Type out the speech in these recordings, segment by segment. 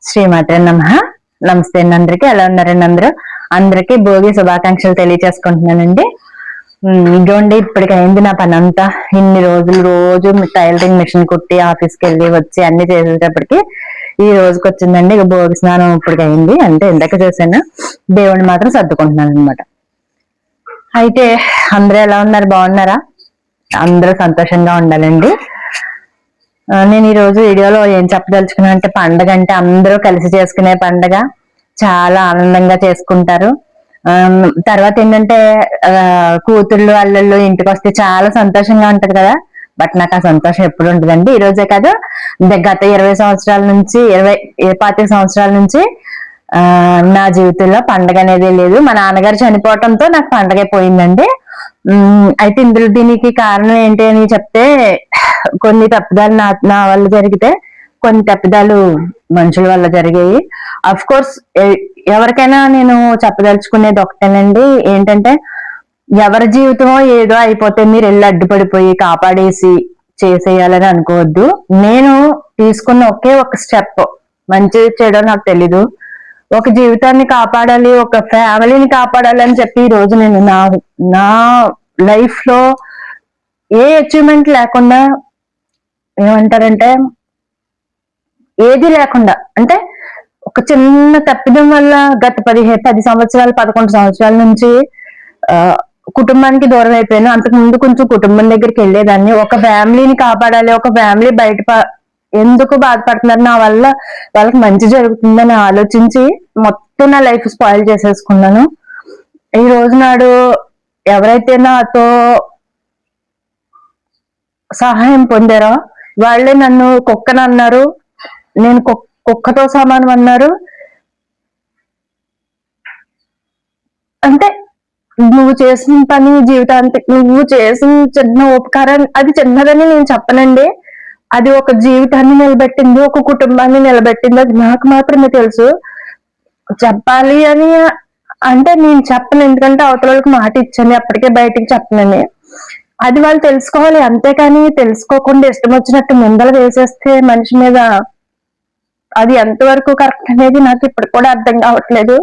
శ్రీమాత్రే నమః. నమస్తే అండి అందరికి. ఎలా ఉన్నారండి అందరూ? అందరికి భోగి శుభాకాంక్షలు తెలియజేసుకుంటున్నానండి. ఇదిగోండి ఇప్పటికి అయింది నా పని అంతా. ఇన్ని రోజులు రోజు టైలరింగ్ మిషన్ కుట్టి ఆఫీస్కి వెళ్ళి వచ్చి అన్ని చేసేటప్పటికి ఈ రోజుకి వచ్చిందండి. ఇక భోగి స్నానం ఇప్పటికి అయింది, అంటే ఇందాక చేశాను. దేవుడిని మాత్రం సర్దుకుంటున్నాను అనమాట. అయితే అందరూ ఎలా ఉన్నారు? బాగున్నారా? అందరూ సంతోషంగా ఉండాలండి. నేను ఈ రోజు వీడియోలో ఏం చెప్పదలుచుకున్నా అంటే, పండగ అంటే అందరూ కలిసి చేసుకునే పండగ, చాలా ఆనందంగా చేసుకుంటారు. తర్వాత ఏంటంటే కూతుళ్ళు అల్లుళ్ళు ఇంటికి వస్తే చాలా సంతోషంగా ఉంటది కదా. బట్ నాకు ఆ సంతోషం ఎప్పుడు ఉంటుందండి. ఈ రోజే కాదు, గత 20 సంవత్సరాల నుంచి 25 సంవత్సరాల నుంచి నా జీవితంలో పండగ అనేది లేదు. మా నాన్నగారు చనిపోవటంతో నాకు పండగ పోయిందండి. అయితే దీనికి కారణం ఏంటి అని చెప్తే, కొన్ని తప్పిదాలు నా వల్ల జరిగితే, కొన్ని తప్పిదాలు మనుషుల వల్ల జరిగాయి. అఫ్ కోర్స్ ఎవరికైనా నేను చెప్పదలుచుకునేది ఒకటేనండి, ఏంటంటే ఎవరి జీవితమో ఏదో అయిపోతే మీరు వెళ్ళి అడ్డుపడిపోయి కాపాడేసి చేసేయాలని అనుకోవద్దు. నేను తీసుకున్న ఒకే ఒక స్టెప్, మంచి చెడు నాకు తెలీదు, ఒక జీవితాన్ని కాపాడాలి, ఒక ఫ్యామిలీని కాపాడాలి అని చెప్పి ఈ రోజు నేను నా లైఫ్ లో ఏ అచీవ్మెంట్ లేకుండా, ఏమంటారంటే ఏది లేకుండా, అంటే ఒక చిన్న తప్పిదం వల్ల గత 10 సంవత్సరాలు 11 సంవత్సరాల నుంచి కుటుంబానికి దూరం అయిపోయాను. అంతకు ముందు కొంచెం కుటుంబం దగ్గరికి వెళ్ళేదాన్ని. ఒక ఫ్యామిలీని కాపాడాలి, ఒక ఫ్యామిలీ బయట ఎందుకు బాధపడుతున్నారు, నా వల్ల వాళ్ళకి మంచి జరుగుతుందని ఆలోచించి మొత్తం నా లైఫ్ స్పాయిల్ చేసేసుకున్నాను. ఈ రోజు నాడు ఎవరైతే నాతో సహాయం పొందారో వాళ్ళే నన్ను కుక్కను అన్నారు, నేను కుక్కతో సమానం అన్నారు. అంటే నువ్వు చేసిన పని జీవితాంతికి, నువ్వు చేసిన చిన్న ఉపకారం అది చిన్నదని నేను చెప్పనండి, అది ఒక జీవితాన్ని నిలబెట్టింది, ఒక కుటుంబాన్ని నిలబెట్టింది. అది నాకు మాత్రమే తెలుసు. చెప్పాలి అని అంటే నేను చెప్పను, ఎందుకంటే అవతల వాళ్ళకి మాట ఇచ్చాను, అప్పటికే బయటికి చెప్పనని. అది వాళ్ళు తెలుసుకోవాలి, అంతేకాని తెలుసుకోకుండా ఇష్టం వచ్చినట్టు నిందలు వేసేస్తే మనిషి మీద అది ఎంతవరకు కరెక్ట్ అనేది నాకు ఇప్పుడు కూడా అర్థం కావట్లేదు.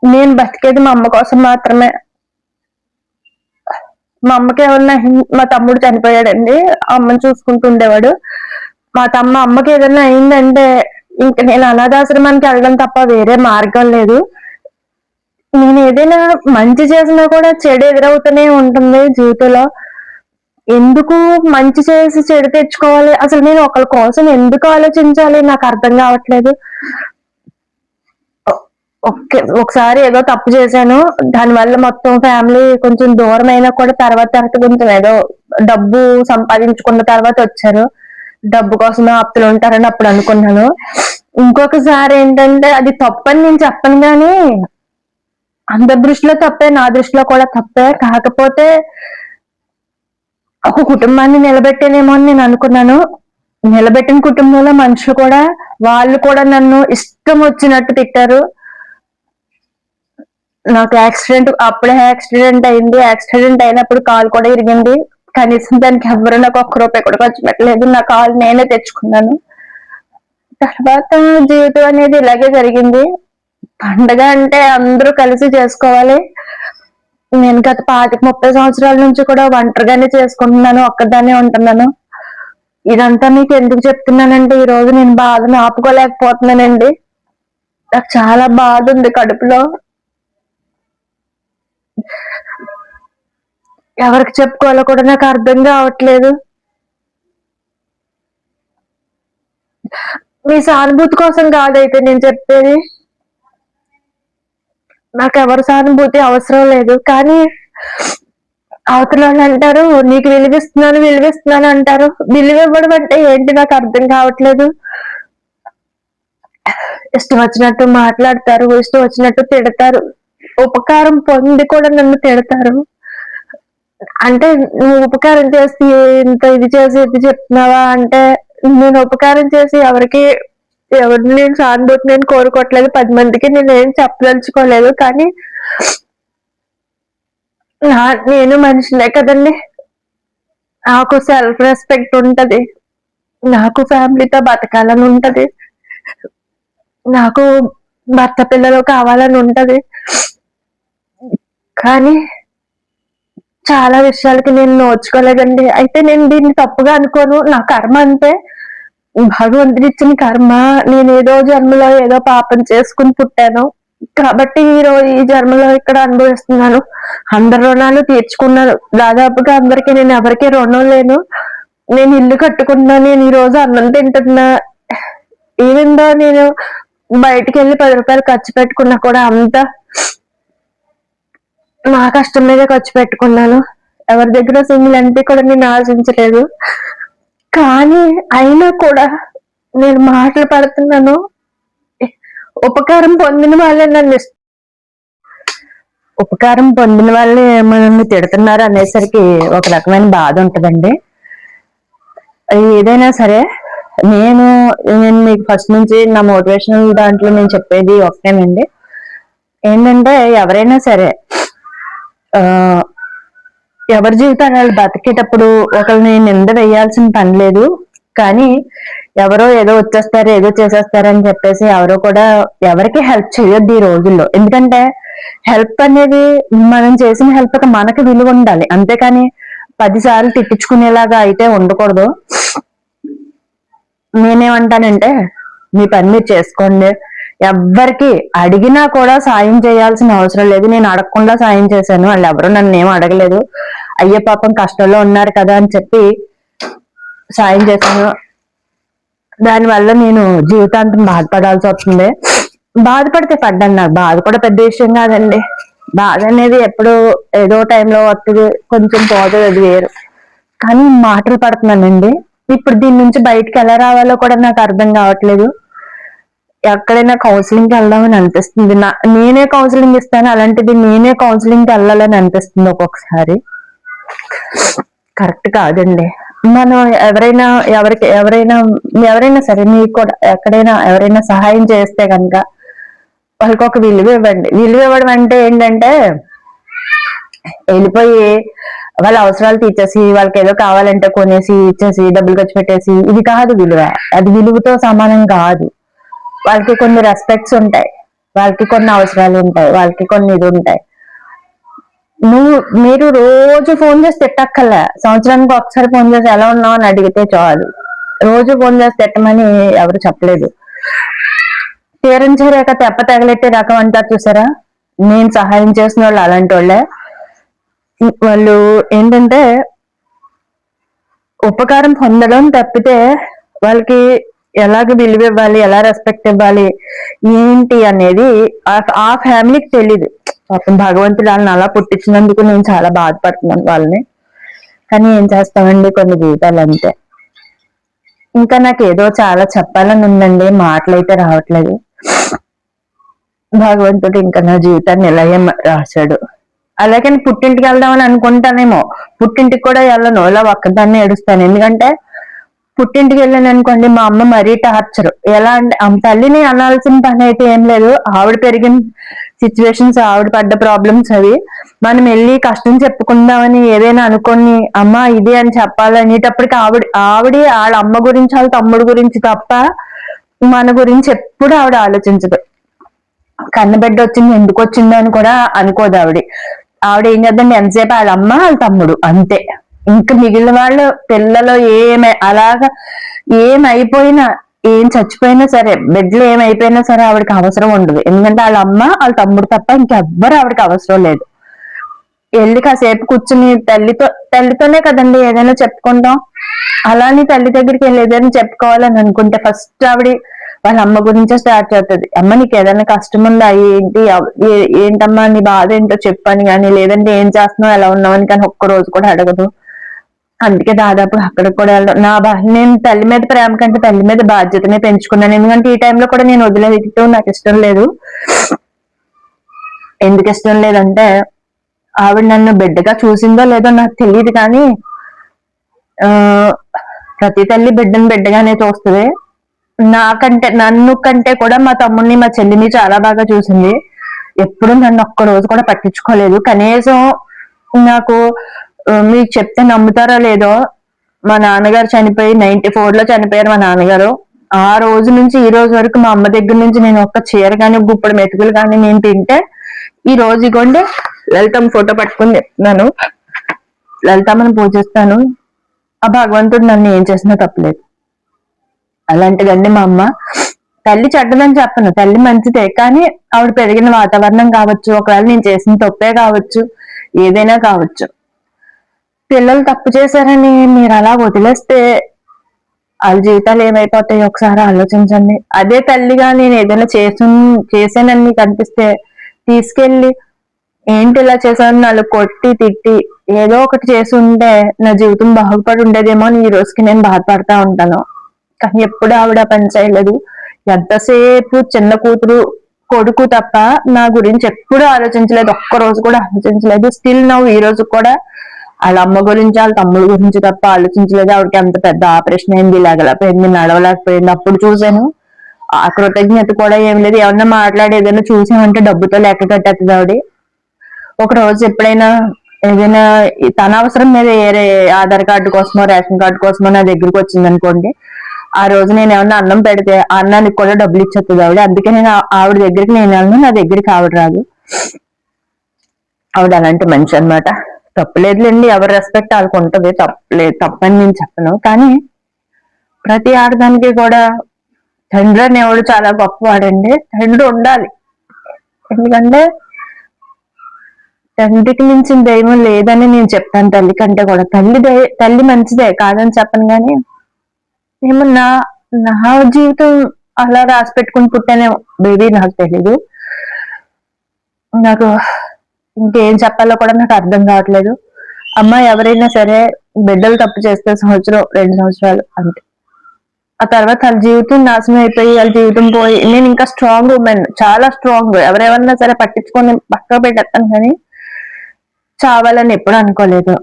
నేను బతికేది మా అమ్మ కోసం మాత్రమే. మా అమ్మకి ఏమన్నా, మా తమ్ముడు చనిపోయాడండి, అమ్మని చూసుకుంటూ ఉండేవాడు. అమ్మకి ఏదైనా అయిందంటే ఇంక నేను అనాథాశ్రమానికి వెళ్ళడం తప్ప వేరే మార్గం లేదు. నేను ఏదైనా మంచి చేసినా కూడా చెడు ఎదురవుతూనే ఉంటుంది జీవితంలో. ఎందుకు మంచి చేసి చెడు తెచ్చుకోవాలి? అసలు నేను ఒకరి కోసం ఎందుకు ఆలోచించాలి? నాకు అర్థం కావట్లేదు. ఒకసారి ఏదో తప్పు చేశాను, దానివల్ల మొత్తం ఫ్యామిలీ కొంచెం దూరం అయినా కూడా తర్వాత కొంచెం ఏదో డబ్బు సంపాదించుకున్న తర్వాత వచ్చారు. డబ్బు కోసం ఆప్తులు ఉంటారని అప్పుడు అనుకున్నాను. ఇంకొకసారి ఏంటంటే అది తప్పని నేను చెప్పను, కానీ అందరి దృష్టిలో తప్పే, నా దృష్టిలో కూడా తప్పే. కాకపోతే ఒక కుటుంబాన్ని నిలబెట్టేనేమో అని నేను అనుకున్నాను. నిలబెట్టిన కుటుంబంలో మనుషులు కూడా, వాళ్ళు కూడా నన్ను ఇష్టం వచ్చినట్టు తిట్టారు. నాకు అప్పుడే యాక్సిడెంట్ అయింది. యాక్సిడెంట్ అయినప్పుడు కాలు కూడా ఇరిగింది. కనీసం దానికి ఎవరు నాకు ఒక్క రూపాయి కూడా ఖర్చు పెట్టలేదు. నా కాలు నేనే తెచ్చుకున్నాను. తర్వాత జీవితం అనేది ఇలాగే జరిగింది. పండగ అంటే అందరూ కలిసి చేసుకోవాలి. నేను గత 25-30 సంవత్సరాల నుంచి కూడా ఒంటరిగానే చేసుకుంటున్నాను, ఒక్కదానే ఉంటున్నాను. ఇదంతా మీకు ఎందుకు చెప్తున్నానంటే, ఈ రోజు నేను బాధను ఆపుకోలేకపోతున్నానండి. నాకు చాలా బాధ ఉంది కడుపులో. ఎవరికి చెప్పుకోవాలో కూడా నాకు అర్థం కావట్లేదు. మీ సానుభూతి కోసం కాదైతే నేను చెప్పేది, నాకు ఎవరి సానుభూతి అవసరం లేదు. కానీ అవతల వాళ్ళు అంటారు, నీకు విలువిస్తున్నాను అంటారు. విలువ ఇవ్వడం అంటే ఏంటి నాకు అర్థం కావట్లేదు. ఇష్టం వచ్చినట్టు మాట్లాడతారు, ఇష్టం వచ్చినట్టు తిడతారు. ఉపకారం పొంది కూడా నన్ను తిడతారు. అంటే నువ్వు ఉపకారం చేసి ఇంత ఇది చేసి ఇది చెప్తున్నావా అంటే, నేను ఉపకారం చేసి ఎవరిని నేను సానుభూతి నేను కోరుకోవట్లేదు. 10 మందికి నేను ఏం చెప్పదలుచుకోలేదు. కానీ నేను మనిషినే కదండి, నాకు సెల్ఫ్ రెస్పెక్ట్ ఉంటది, నాకు ఫ్యామిలీతో బతకాలని ఉంటది. నాకు భర్త పిల్లలు కావాలని ఉంటది, కానీ చాలా విషయాలకి నేను నోచుకోలేదండి. అయితే నేను దీన్ని తప్పుగా అనుకోను. నా కర్మ అంతే, భగవంతుడు ఇచ్చిన కర్మ. నేను ఏదో జన్మలో ఏదో పాపం చేసుకుని పుట్టాను కాబట్టి ఈ జన్మలో ఇక్కడ అనుభవిస్తున్నాను. అందరి రుణాలు తీర్చుకున్నాను దాదాపుగా. అందరికి నేను ఎవరికి రుణం లేను. నేను ఇల్లు కట్టుకున్నా, నేను ఈ రోజు అన్నం తింటున్నా. ఈవెందో నేను బయటికి వెళ్ళి 10 రూపాయలు ఖర్చు పెట్టుకున్నా కూడా అంతా నా కష్టం మీద ఖర్చు పెట్టుకున్నాను. ఎవరి దగ్గర సింగిల్ ఎంపీ కూడా నేను ఆశించలేదు. కానీ అయినా కూడా నేను మాటలు పడుతున్నాను. ఉపకారం పొందిన వాళ్ళే ఉపకారం పొందిన వాళ్ళే మనల్ని తిడుతున్నారు అనేసరికి ఒక రకమైన బాధ ఉంటదండి. ఏదైనా సరే నేను మీకు ఫస్ట్ నుంచి నా మోటివేషనల్ దాంట్లో నేను చెప్పేది ఒకటేనండి. ఏంటంటే ఎవరైనా సరే ఎవరి జీవితాన్ని వాళ్ళు బతికేటప్పుడు ఒకరిని నింద వేయాల్సిన పని లేదు. కానీ ఎవరో ఏదో వచ్చేస్తారు, ఏదో చేసేస్తారని చెప్పేసి ఎవరో కూడా ఎవరికి హెల్ప్ చేయొద్దు ఈ రోజుల్లో. ఎందుకంటే హెల్ప్ అనేది మనం చేసిన హెల్ప్ మనకి విలువ ఉండాలి, అంతేకాని 10 సార్లు తిట్టించుకునేలాగా అయితే ఉండకూడదు. నేనేమంటానంటే మీ పని మీరు చేసుకోండి. ఎవ్వరికి అడిగినా కూడా సాయం చేయాల్సిన అవసరం లేదు. నేను అడగకుండా సాయం చేశాను, వాళ్ళు ఎవరు నన్ను ఏం అడగలేదు. అయ్యే పాపం కష్టంలో ఉన్నారు కదా అని చెప్పి సాయం చేశాను. దానివల్ల నేను జీవితాంతం బాధపడాల్సి వస్తుంది. బాధపడితే పడ్డాను, నాకు బాధ కూడా పెద్ద విషయం కాదండి. బాధ అనేది ఎప్పుడు ఏదో టైంలో వస్తుంది, కొంచెం పోతుంది, అది వేరు. కానీ మాటలు పడుతున్నానండి. ఇప్పుడు దీని నుంచి బయటకు ఎలా రావాలో కూడా నాకు అర్థం కావట్లేదు. ఎక్కడైనా కౌన్సిలింగ్కి వెళ్దామని అనిపిస్తుంది. నేనే కౌన్సిలింగ్ ఇస్తాను, అలాంటిది నేనే కౌన్సిలింగ్కి వెళ్ళాలని అనిపిస్తుంది ఒక్కొక్కసారి. కరెక్ట్ కాదండి. మనం ఎవరైనా సరే మీకు కూడా ఎక్కడైనా ఎవరైనా సహాయం చేస్తే కనుక వాళ్ళకి ఒక విలువ ఇవ్వండి. విలువ ఇవ్వడం అంటే ఏంటంటే వెళ్ళిపోయి వాళ్ళ అవసరాలు తీర్చేసి వాళ్ళకి ఏదో కావాలంటే కొనేసి ఇచ్చేసి డబ్బులు ఖర్చు పెట్టేసి ఇది కాదు విలువ. అది విలువతో సమానం కాదు. వాళ్ళకి కొన్ని రెస్పెక్ట్స్ ఉంటాయి, వాళ్ళకి కొన్ని అవసరాలు ఉంటాయి, వాళ్ళకి కొన్ని ఇది ఉంటాయి. మీరు రోజు ఫోన్ చేసి తిట్టక్కర్లే, సంవత్సరానికి ఒకసారి ఫోన్ చేసి ఎలా ఉన్నావు అని అడిగితే చాలు. రోజు ఫోన్ చేసి తిట్టమని ఎవరు చెప్పలేదు. తీరించలేక తెప్ప తగలెట్టే రకం అంటారు చూసారా, నేను సహాయం చేసిన వాళ్ళు అలాంటి వాళ్ళే. వాళ్ళు ఏంటంటే ఉపకారం పొందడం తప్పితే వాళ్ళకి ఎలాగ విలువ ఇవ్వాలి, ఎలా రెస్పెక్ట్ ఇవ్వాలి ఏంటి అనేది ఆ ఫ్యామిలీకి తెలీదు. పాపం భగవంతుడు వాళ్ళని అలా పుట్టించినందుకు నేను చాలా బాధపడుతున్నాను వాళ్ళని. కానీ ఏం చేస్తామండి, కొన్ని జీవితాలు అంతే. ఇంకా నాకు ఏదో చాలా చెప్పాలని ఉందండి, మాటలైతే రావట్లేదు. భగవంతుడు ఇంకా నా జీవితాన్ని ఇలాగే రాశాడు. అలాగే పుట్టింటికి వెళ్దామని అనుకుంటానేమో, పుట్టింటికి కూడా వెళ్ళను, ఇలా ఒక్కదాన్ని ఏడుస్తాను. ఎందుకంటే పుట్టింటికి వెళ్ళాను అనుకోండి, మా అమ్మ మరీ టార్చర్. ఎలా అంటే తల్లిని అనాల్సిన పని అయితే ఏం లేదు, ఆవిడ పెరిగిన సిచ్యువేషన్స్, ఆవిడ పడ్డ ప్రాబ్లమ్స్ అవి. మనం వెళ్ళి కష్టం చెప్పుకుందామని ఏదైనా అనుకొని అమ్మ ఇది అని చెప్పాలనేటప్పటికి ఆవిడ వాళ్ళ అమ్మ గురించి వాళ్ళ తమ్ముడు గురించి తప్ప మన గురించి ఎప్పుడు ఆవిడ ఆలోచించదు. కన్నబిడ్డ వచ్చింది ఎందుకు వచ్చిందో అని కూడా అనుకోదు ఆవిడ ఏం చేద్దండి, ఎంతసేపు వాళ్ళ అమ్మ వాళ్ళ తమ్ముడు అంతే. ఇంకా మిగిలిన వాళ్ళ పిల్లలు అలాగా ఏమైపోయినా, ఏం చచ్చిపోయినా సరే, బిడ్డలు ఏమైపోయినా సరే ఆవిడకి అవసరం ఉండదు. ఎందుకంటే వాళ్ళ అమ్మ వాళ్ళ తమ్ముడు తప్ప ఇంకెవ్వరు ఆవిడకి అవసరం లేదు. వెళ్ళి కాసేపు కూర్చుని తల్లితోనే కదండి ఏదైనా చెప్పుకుంటాం. అలానే తల్లి దగ్గరికి వెళ్ళి ఏదైనా చెప్పుకోవాలని అనుకుంటే ఫస్ట్ ఆవిడ వాళ్ళ అమ్మ గురించే స్టార్ట్ చేస్తుంది. అమ్మ నీకు ఏదైనా కష్టం ఉందా, ఏంటమ్మా నీ బాధ ఏంటో చెప్పని కానీ, లేదంటే ఏం చేస్తున్నావు, ఎలా ఉన్నావు అని కానీ ఒక్క రోజు కూడా అడగదు. అందుకే దాదాపు అక్కడికి కూడా వెళ్ళడం. నేను తల్లి మీద ప్రేమ కంటే తల్లి మీద బాధ్యతనే పెంచుకున్నాను. ఎందుకంటే ఈ టైంలో కూడా నేను వదిలేయటం నాకు ఇష్టం లేదు. ఎందుకు ఇష్టం లేదంటే ఆవిడ నన్ను బిడ్డగా చూసిందో లేదో నాకు తెలియదు, కానీ ప్రతి తల్లి బిడ్డను బిడ్డగానే చూస్తుంది. నన్ను కంటే కూడా మా తమ్ముడిని మా చెల్లిని చాలా బాగా చూసింది. ఎప్పుడు నన్ను ఒక్క రోజు కూడా పట్టించుకోలేదు. కనీసం నాకు మీకు చెప్తే నమ్ముతారో లేదో, మా నాన్నగారు చనిపోయి 94లో చనిపోయారు మా నాన్నగారు. ఆ రోజు నుంచి ఈ రోజు వరకు మా అమ్మ దగ్గర నుంచి నేను ఒక్క చీర కానీ గుప్పడి మెతుకులు కానీ నేను తింటే ఈ రోజు ఇగోండి లలితమ్మ ఫోటో పట్టుకుని చెప్తున్నాను, లలితమ్మని పూజిస్తాను. ఆ భగవంతుడు నన్ను ఏం చేసినా తప్పలేదు. అలాంటిదండి మా అమ్మ. తల్లి చెడ్డదని చెప్పను, తల్లి మంచిదే, కానీ ఆవిడ పెరిగిన వాతావరణం కావచ్చు, ఒకవేళ నేను చేసిన తప్పే కావచ్చు, ఏదైనా కావచ్చు. పిల్లలు తప్పు చేశారని మీరు అలా వదిలేస్తే వాళ్ళ జీవితాలు ఏమైపోతాయి ఒకసారి ఆలోచించండి. అదే తల్లిగా నేను ఏదైనా చేశానని మీకు అనిపిస్తే తీసుకెళ్ళి ఏంటి ఇలా చేశాను నాలుగు కొట్టి తిట్టి ఏదో ఒకటి చేసి ఉంటే నా జీవితం బాగుపడి ఉండేదేమో అని ఈ రోజుకి నేను బాధపడతా ఉంటాను. కానీ ఎప్పుడు ఆవిడ పని చేయలేదు. ఎంతసేపు చిన్న కూతురు కొడుకు తప్ప నా గురించి ఎప్పుడు ఆలోచించలేదు, ఒక్క రోజు కూడా ఆలోచించలేదు. స్టిల్ నవ్వు ఈ రోజు కూడా వాళ్ళ అమ్మ గురించి వాళ్ళ తమ్ముడు గురించి తప్ప ఆలోచించలేదు. ఆవిడకి అంత పెద్ద ఆపరేషన్ అయింది, లేగలేకపోయింది, నడవలేకపోయింది, అప్పుడు చూశాను. ఆ కృతజ్ఞత కూడా ఏం లేదు. ఏమన్నా మాట్లాడి ఏదైనా చూసామంటే డబ్బుతో లెక్క కట్టేస్తుంది ఆవిడ. ఒక రోజు ఎప్పుడైనా ఏదైనా తన అవసరం మీద వేరే ఆధార్ కార్డు కోసమో రేషన్ కార్డు కోసమో నా దగ్గరికి వచ్చింది అనుకోండి, ఆ రోజు నేను ఏమన్నా అన్నం పెడితే ఆ అన్నానికి కూడా డబ్బులు ఇచ్చేస్తుంది ఆవిడ. అందుకే నేను ఆవిడ దగ్గరికి నేను వెళ్ళను, నా దగ్గరికి ఆవిడ రాదు. ఆవిడ అలాంటి మనిషి అనమాట. తప్పులేదులేండి, ఎవరి రెస్పెక్ట్ వాళ్ళకు ఉంటుంది, తప్పలేదు, తప్పని నేను చెప్పను. కానీ ప్రతి ఆడదానికి కూడా తండ్రి అనేవాడు చాలా గొప్పవాడండి. తండ్రి ఉండాలి, ఎందుకంటే తండ్రికి మించిన దైవం లేదని నేను చెప్తాను. తల్లి కంటే కూడా తల్లి మంచిదే కాదని చెప్పను, కానీ ఏమో నా జీవితం అలా రాసి పెట్టుకుని పుట్టానే బేబీ నాకు తెలీదు. నాకు ఇంకేం చెప్పాలో కూడా నాకు అర్థం కావట్లేదు. అమ్మ ఎవరైనా సరే బిడ్డలు తప్పు చేస్తే 1-2 సంవత్సరాలు అంతే, ఆ తర్వాత వాళ్ళ జీవితం నాశనం అయిపోయి వాళ్ళ జీవితం పోయి నేను ఇంకా స్ట్రాంగ్ ఉమెన్, చాలా స్ట్రాంగ్. ఎవరెవరన్నా సరే పట్టించుకొని పక్క పెట్టేస్తాను, కానీ చావాలని ఎప్పుడు అనుకోలేదు.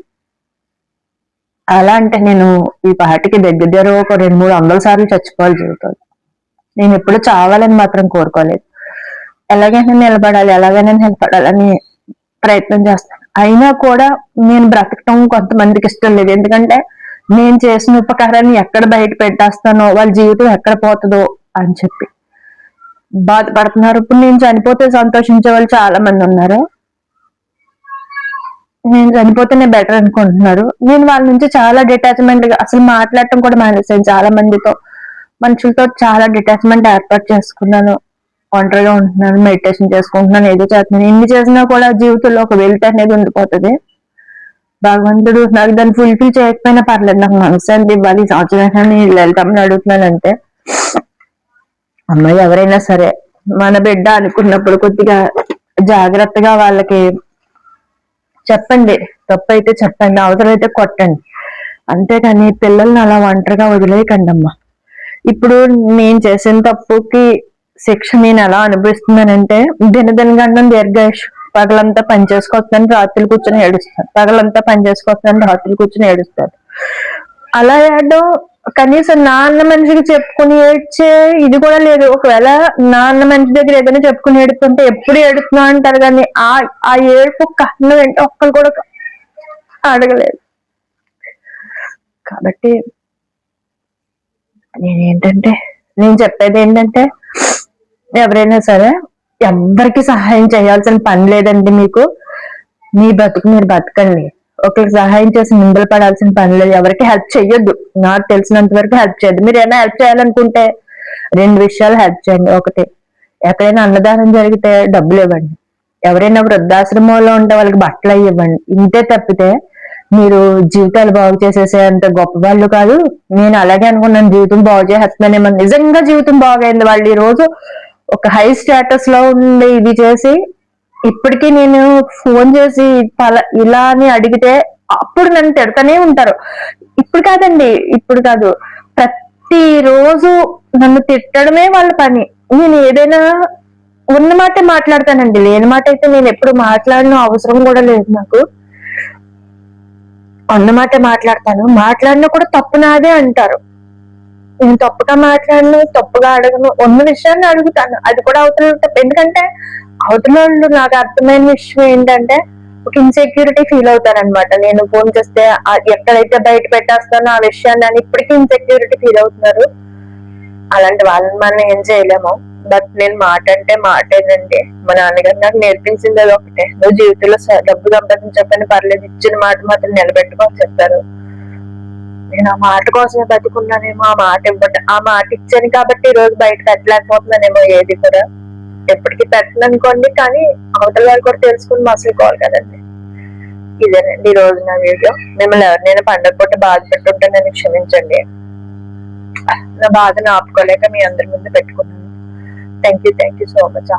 అలా అంటే నేను ఈ పాటికి దగ్గర ఒక 200-300 సార్లు చచ్చిపోవాలి జీవితంలో. నేను ఎప్పుడు చావాలని మాత్రం కోరుకోలేదు. ఎలాగైనా నిలబడాలని ప్రయత్నం చేస్తాను. అయినా కూడా నేను బ్రతకటం కొంతమందికి ఇష్టం లేదు. ఎందుకంటే నేను చేసిన ఉపకారాన్ని ఎక్కడ బయట పెట్టేస్తానో, వాళ్ళ జీవితం ఎక్కడ పోతుందో అని చెప్పి బాధపడుతున్నారు. ఇప్పుడు నేను చనిపోతే సంతోషించే వాళ్ళు చాలా మంది ఉన్నారు. నేను చనిపోతేనే బెటర్ అనుకుంటున్నారు. నేను వాళ్ళ నుంచి చాలా డిటాచ్మెంట్ గా అసలు మాట్లాడటం కూడా మానేసాను. చాలా మందితో మనుషులతో చాలా డిటాచ్మెంట్ ఏర్పాటు చేసుకున్నాను. ఒంటరిగా ఉంటున్నాను, మెడిటేషన్ చేసుకుంటున్నాను, ఏదో చేస్తున్నాను. ఎన్ని చేసినా కూడా జీవితంలో ఒక వెల్త్ అనేది ఉండిపోతుంది. భగవంతుడు నాకు దాన్ని ఫుల్ఫిల్ చేయకపోయినా పర్లేదు, నాకు మనశ్శాంతి ఇవ్వాలి. ఈ సంవత్సరాన్ని వెళ్తామని అడుగుతున్నానంటే, అమ్మాయి ఎవరైనా సరే మన బిడ్డ అనుకున్నప్పుడు కొద్దిగా జాగ్రత్తగా వాళ్ళకి చెప్పండి, తప్పు అయితే చెప్పండి, అవసరమైతే కొట్టండి, అంతేకాని పిల్లల్ని అలా ఒంటరిగా వదిలేయకండి అమ్మా. ఇప్పుడు నేను చేసిన తప్పుకి శిక్ష నేను ఎలా అనుభవిస్తున్నానంటే, దినదినగండం దీర్ఘాయుష్. పగలంతా పని చేసుకొస్తాను, రాత్రులు కూర్చొని ఏడుస్తాను, పగలంతా పని చేసుకొస్తాను, రాత్రులు కూర్చొని ఏడుస్తాను. అలా ఏడో కనీసం నాన్న మనిషికి చెప్పుకుని ఏడ్చే ఇది కూడా లేదు. ఒకవేళ నాన్న మనిషి దగ్గర ఏదైనా చెప్పుకుని ఏడుస్తుంటే ఎప్పుడు ఏడుస్తున్నా అంటారు, కానీ ఆ ఏడుపు కారణం ఏంటో ఒక్కరు కూడా అడగలేదు. కాబట్టి నేను చెప్పేది ఏంటంటే, ఎవరైనా సరే ఎవరికి సహాయం చేయాల్సిన పని లేదండి. మీకు మీ బతుకు మీరు బతకండి. ఒకరికి సహాయం చేసి నిందలు పడాల్సిన పని లేదు. ఎవరికి హెల్ప్ చెయ్యొద్దు, నాకు తెలిసినంత వరకు హెల్ప్ చేయద్దు. మీరు ఏమైనా హెల్ప్ చేయాలనుకుంటే 2 విషయాలు హెల్ప్ చేయండి. ఒకటి, ఎక్కడైనా అన్నదానం జరిగితే డబ్బులు ఇవ్వండి. ఎవరైనా వృద్ధాశ్రమంలో ఉంటే వాళ్ళకి బట్టలు అవి ఇవ్వండి. ఇంతే తప్పితే మీరు జీవితాలు బాగు చేసేసేంత గొప్ప వాళ్ళు కాదు. నేను అలాగే అనుకున్నాను, జీవితం బాగు చేసేస్తున్నానేమో. నిజంగా జీవితం బాగైంది. వాళ్ళు ఈ రోజు ఒక హై స్టేటస్ లో ఉండి ఇది చేసి ఇప్పటికీ నేను ఫోన్ చేసి ఇలా అని అడిగితే అప్పుడు నన్ను తిడతానే ఉంటారు. ఇప్పుడు కాదు, ప్రతిరోజు నన్ను తిట్టడమే వాళ్ళ పని. నేను ఏదైనా ఉన్న మాటే మాట్లాడతానండి, లేని మాట అయితే నేను ఎప్పుడు మాట్లాడిన అవసరం కూడా లేదు. నాకు ఉన్న మాటే మాట్లాడతాను, మాట్లాడినా కూడా తప్పు నాదే అంటారు. నేను తప్పుగా మాట్లాడను, తప్పుగా అడగను, ఉన్న విషయాన్ని అడుగుతాను. అది కూడా అవతల, ఎందుకంటే అవతల వాళ్ళు నాకు అర్థమైన విషయం ఏంటంటే ఒక ఇన్సెక్యూరిటీ ఫీల్ అవుతారనమాట. నేను ఫోన్ చేస్తే ఎక్కడైతే బయట పెట్టేస్తానో ఆ విషయాన్ని అని ఇప్పటికీ ఇన్సెక్యూరిటీ ఫీల్ అవుతున్నారు. అలాంటి వాళ్ళని మనం ఏం చేయలేము. బట్ నేను మాట అంటే మాటేనండి. మా నాన్నగారు నాకు నేర్పించింది అది ఒకటే, నువ్వు జీవితంలో డబ్బు సంపాదించకపోయినా పర్లేదు, ఇచ్చిన మాట మాత్రం నిలబెట్టుకొని చెప్పారు. నేను ఆ మాట కోసమే బతుకున్నానేమో, ఆ మాట ఇచ్చాను కాబట్టి ఈ రోజు బయట పెట్టలేకపోతున్నానేమో ఏది కూడా. ఎప్పటికీ పెట్టను అనుకోండి, కానీ అవతల వాళ్ళు కూడా తెలుసుకుని మసలుకోవాలి కదండి. ఇదేనండి ఈ రోజు నా వీడియో. మిమ్మల్ని ఎవరినైనా పండగ పూట బాధ పెట్టుంటే నన్ను క్షమించండి. నా బాధను ఆపుకోలేక మీ అందరి ముందు పెట్టుకున్నాను. Thank you so much.